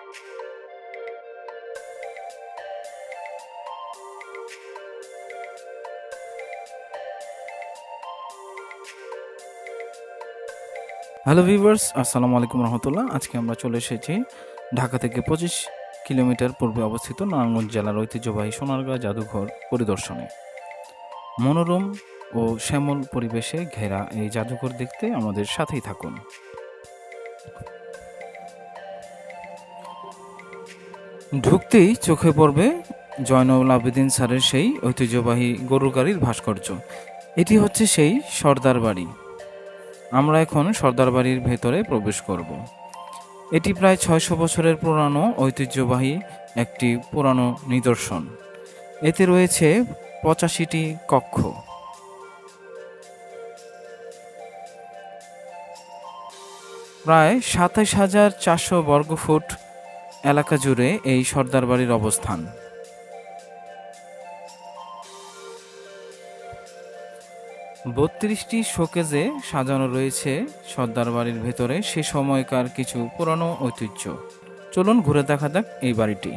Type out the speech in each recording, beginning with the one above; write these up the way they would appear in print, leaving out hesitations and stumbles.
Hello viewers, আসসালামু আলাইকুম রহমতুল্লাহ। আজকে আমরা চলে এসেছি ঢাকা থেকে 25 কিলোমিটার পূর্বে অবস্থিত নারায়ণগঞ্জ জেলার ঐতিহ্যবাহী সোনারগাঁ জাদুঘর পরিদর্শনে। মনোরম ও শ্যামল পরিবেশে ঘেরা এই জাদুঘর দেখতে আমাদের সাথেই থাকুন। ঢুকতেই চোখে পড়বে জয়নুল আবেদিন স্যারের সেই ঐতিহ্যবাহী গরুর গাড়ির ভাস্কর্য। এটি হচ্ছে সেই সর্দার বাড়ি। আমরা এখন সর্দার বাড়ির ভেতরে প্রবেশ করব। এটি প্রায় 600 বছরের পুরানো ঐতিহ্যবাহী একটি পুরানো নিদর্শন। এতে রয়েছে 85টি কক্ষ। প্রায় 27,400 বর্গফুট এলাকা জুড়ে এই সর্দার বাড়ির অবস্থান। 32টি শোকেজে সাজানো রয়েছে সর্দার বাড়ির ভেতরে সে সময়কার কিছু পুরানো ঐতিহ্য। চলুন ঘুরে দেখা যাক এই বাড়িটি।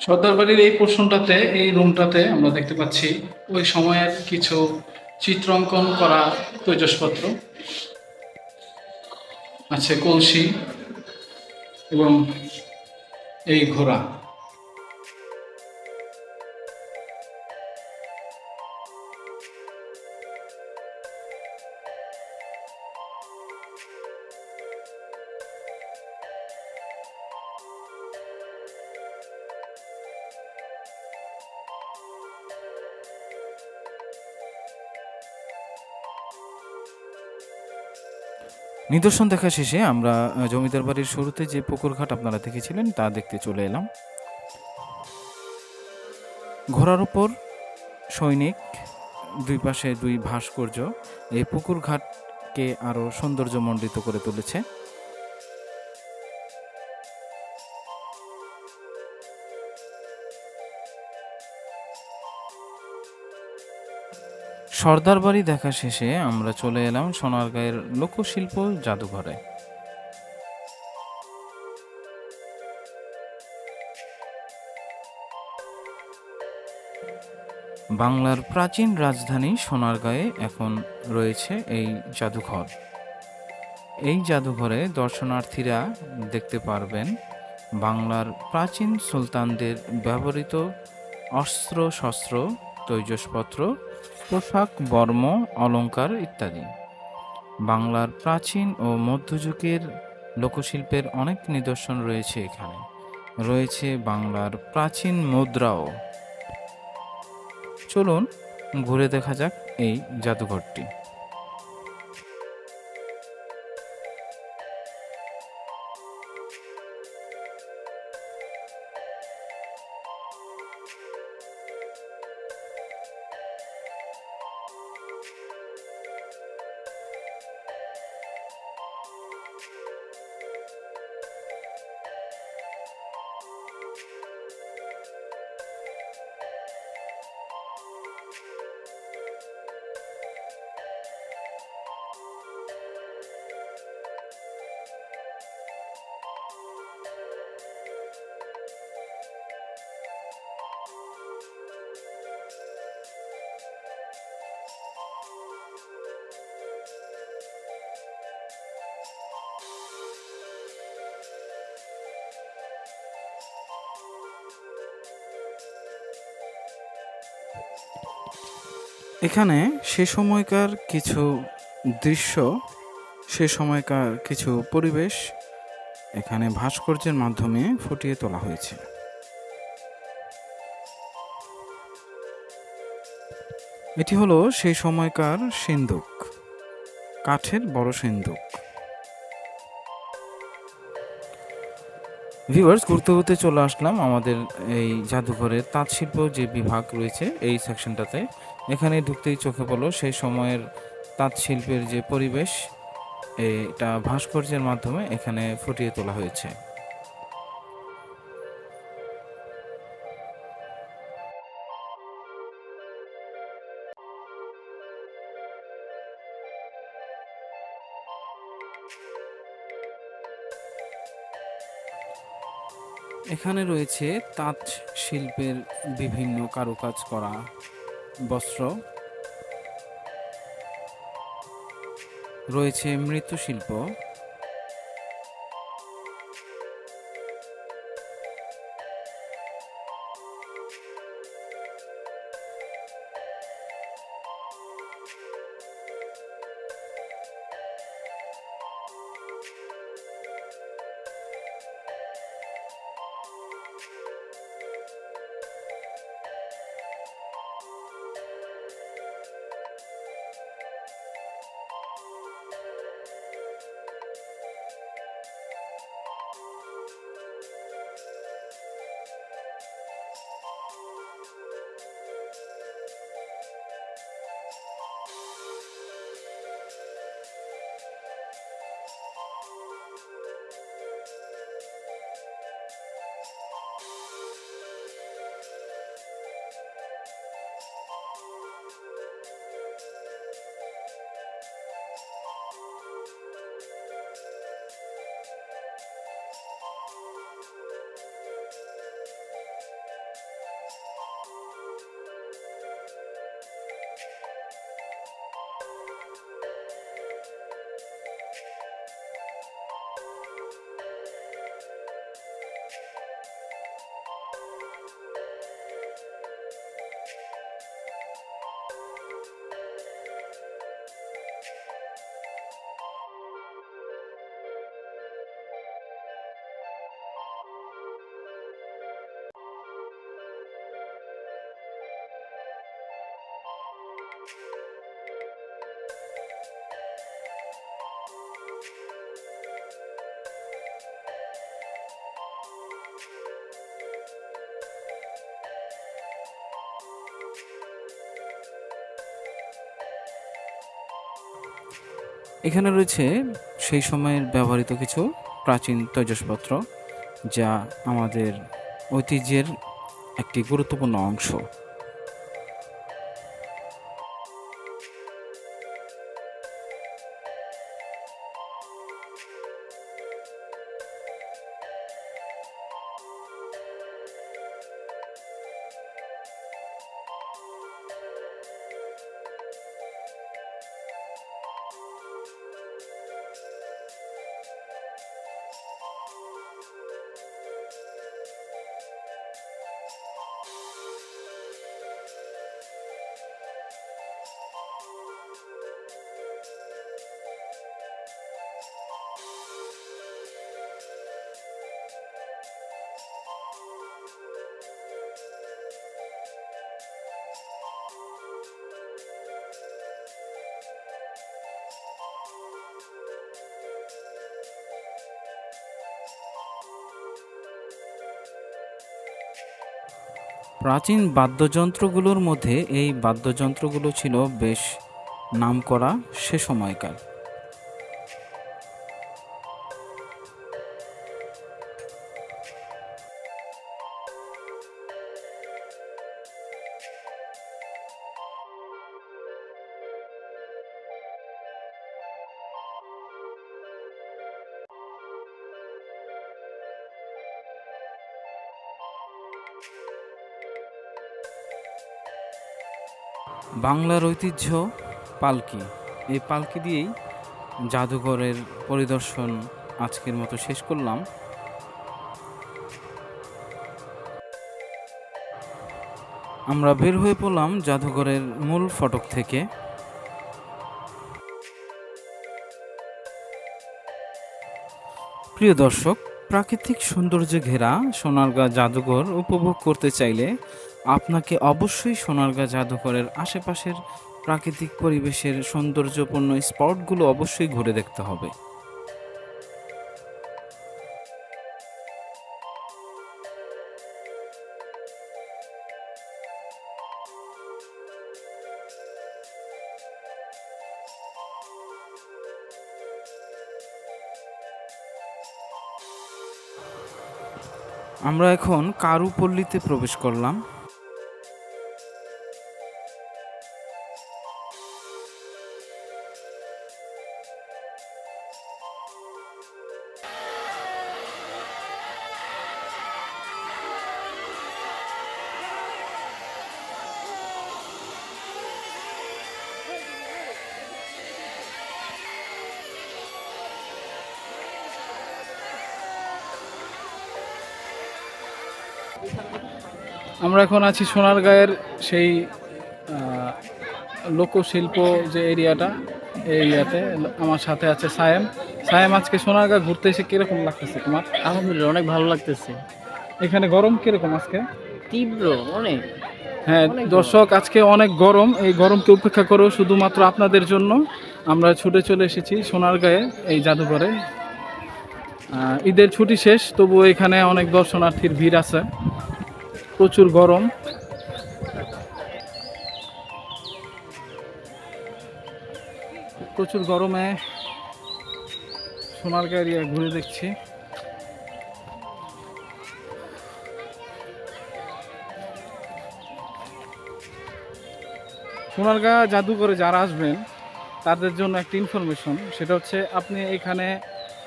সর্দার বাড়ির এই পোর্শনটাতে, এই রুমটাতে আমরা দেখতে পাচ্ছি ওই সময়ের কিছু চিত্রাঙ্কন করা তৈজসপত্র আছে, কলসি এবং এই ঘোড়া। নিদর্শন দেখা শেষে আমরা জমিদার বাড়ির শুরুতে যে পুকুর ঘাট আপনারা দেখেছিলেন তা দেখতে চলে এলাম। ঘোড়ার উপর সৈনিক, দুই পাশে দুই ভাস্কর্য এই পুকুর ঘাটকে আরও সৌন্দর্যমণ্ডিত করে তুলেছে। সর্দার বাড়ি দেখা শেষে আমরা চলে এলাম সোনারগাঁয়ের লোকশিল্প জাদুঘরে। বাংলার প্রাচীন রাজধানী সোনারগাঁয়ে এখন রয়েছে এই জাদুঘর। এই জাদুঘরে দর্শনার্থীরা দেখতে পারবেন বাংলার প্রাচীন সুলতানদের ব্যবহৃত অস্ত্র শস্ত্র, তৈজসপত্র, পোশাক, বর্ম, অলংকার ইত্যাদি। বাংলার প্রাচীন ও মধ্যযুগের লোকশিল্পের অনেক নিদর্শন রয়েছে এখানে। রয়েছে বাংলার প্রাচীন মুদ্রাও। চলুন ঘুরে দেখা যাক এই জাদুঘরটি। এখানে সে সময়কার কিছু দৃশ্য সে সময়কার কিছু পরিবেশ এখানে ভাস্কর্যের মাধ্যমে ফুটিয়ে তোলা হয়েছে। এটি হলো সেই সময়কার সিন্দুক, কাঠের বড় সিন্দুক। ভিউয়ার্স, ঘুরতে ঘুরতে চলে আসলাম আমাদের এই জাদুঘরের তাঁত শিল্প যে বিভাগ রয়েছে এই সেকশনটাতে। এখানে ঢুকতেই চোখে পড়লো সেই সময়ের তাঁত শিল্পের যে পরিবেশ, এটা ভাস্কর্যের মাধ্যমে এখানে ফুটিয়ে তোলা হয়েছে। এখানে রয়েছে তাঁত শিল্পের বিভিন্ন কারুকাজ করা বস্ত্র, রয়েছে মৃৎশিল্প, এখানে রয়েছে সেই সময়ের ব্যবহৃত কিছু প্রাচীন তৈজসপত্র, যা আমাদের ঐতিহ্যের একটি গুরুত্বপূর্ণ অংশ। প্রাচীন বাদ্যযন্ত্রগুলোর মধ্যে এই বাদ্যযন্ত্রগুলো ছিল বেশ নামকরা সে সময়কার। বাংলার ঐতিহ্য পালকি, এই পালকি দিয়েই জাদুঘরের পরিদর্শন আজকের মতো শেষ করলাম। আমরা বের হয়ে পড়লাম জাদুঘরের মূল ফটক থেকে। প্রিয় দর্শক, প্রাকৃতিক সৌন্দর্যে ঘেরা সোনারগাঁ জাদুঘর উপভোগ করতে চাইলে আপনাকে অবশ্যই সোনারগাঁ জাদুঘরের আশেপাশের প্রাকৃতিক পরিবেশের সৌন্দর্যপূর্ণ স্পটগুলো অবশ্যই ঘুরে দেখতে হবে। আমরা এখন কারুপল্লীতে প্রবেশ করলাম। আমরা এখন আছি সোনারগাঁয়ের সেই লোকশিল্প যে এরিয়াটা, এই এরিয়াতে আমার সাথে আছে সায়েম। সায়েম, আজকে সোনারগাঁ ঘুরতে এসে কিরকম লাগতেছে তোমার? আলহামদুলিল্লাহ অনেক ভালো লাগতেছে। এখানে গরম কিরকম আজকে? তীব্র অনেক। হ্যাঁ দর্শক, আজকে অনেক গরম। এই গরমকে উপেক্ষা করেও শুধুমাত্র আপনাদের জন্য আমরা ছুটে চলে এসেছি সোনারগাঁয়ে এই জাদুঘরে। ঈদের ছুটি শেষ, তবুও এখানে অনেক দর্শনার্থীর ভিড় আছে, প্রচুর গরম। প্রচুর গরমে সোনারগাঁ এরিয়া ঘুরে দেখছি। সোনারগাঁ জাদুঘরে যারা আসবেন তাদের জন্য একটা ইনফরমেশন, সেটা হচ্ছে আপনি এখানে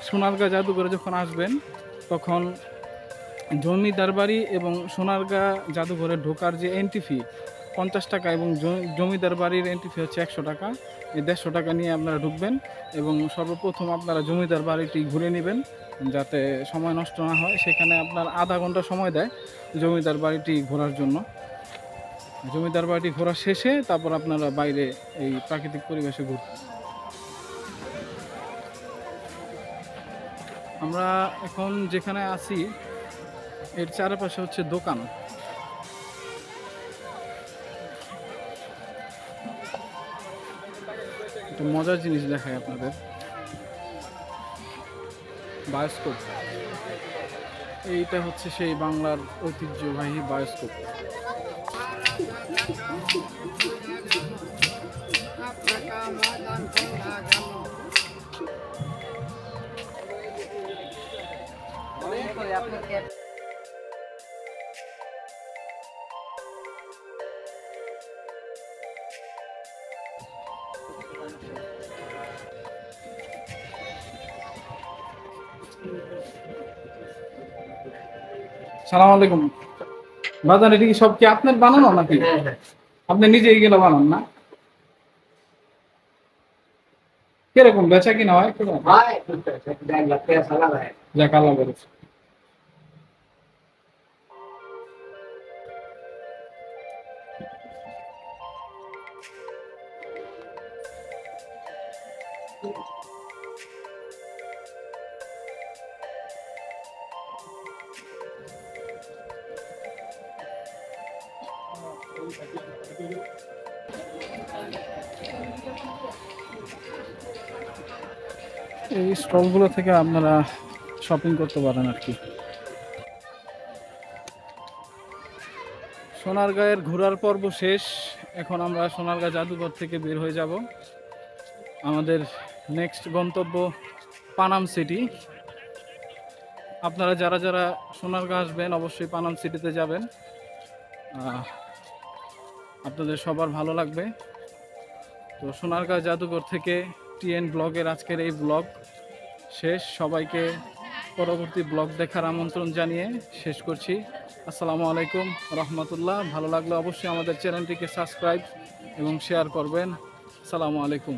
সোনারগাঁ জাদুঘরে যখন আসবেন তখন জমিদার বাড়ি এবং সোনারগাঁ জাদুঘরে ঢোকার যে এন্ট্রি ফি 50 টাকা এবং জমিদার বাড়ির এন্ট্রি ফি হচ্ছে 100 টাকা। এই 150 টাকা নিয়ে আপনারা ঢুকবেন এবং সর্বপ্রথম আপনারা জমিদার বাড়িটি ঘুরে নেবেন যাতে সময় নষ্ট না হয়। সেখানে আপনার আধা ঘন্টা সময় দেয় জমিদার বাড়িটি ঘোরার জন্য। জমিদার বাড়িটি ঘোরা শেষে তারপর আপনারা বাইরে এই প্রাকৃতিক পরিবেশে ঘুরবেন। আমরা এখন যেখানে আছি এর চারপাশে হচ্ছে দোকান। একটু মজার জিনিস দেখাই আপনাদের। বায়োস্কোপ, এইটা হচ্ছে সেই বাংলার ঐতিহ্যবাহী বায়োস্কোপ। সালাম আলাইকুম বাজান, এটা কি সব কি আপনার বানানো নাকি? আপনি নিজে এগুলো বানান না? কিরকম বেচা কিনা হয়? যাক আল্লাহ করেছে। এই স্টলগুলো থেকে আপনারা শপিং করতে পারেন আর কি। সোনারগাঁয়ের ঘোরার পর্ব শেষ। এখন আমরা সোনারগাঁ জাদুঘর থেকে বের হয়ে যাব। আমাদের নেক্সট গন্তব্য পানাম সিটি। আপনারা যারা যারা সোনারগাঁ আসবেন অবশ্যই পানাম সিটিতে যাবেন, আপনাদের সবার ভালো লাগবে। তো সোনারগাঁ জাদুঘর থেকে টিএন ব্লগের আজকের এই ব্লগ শেষ। সবাইকে পরবর্তী ব্লগ দেখার আমন্ত্রণ জানিয়ে শেষ করছি। আসসালামু আলাইকুম রহমতুল্লাহ। ভালো লাগলে অবশ্যই আমাদের চ্যানেলটিকে সাবস্ক্রাইব এবং শেয়ার করবেন। আসসালামু আলাইকুম।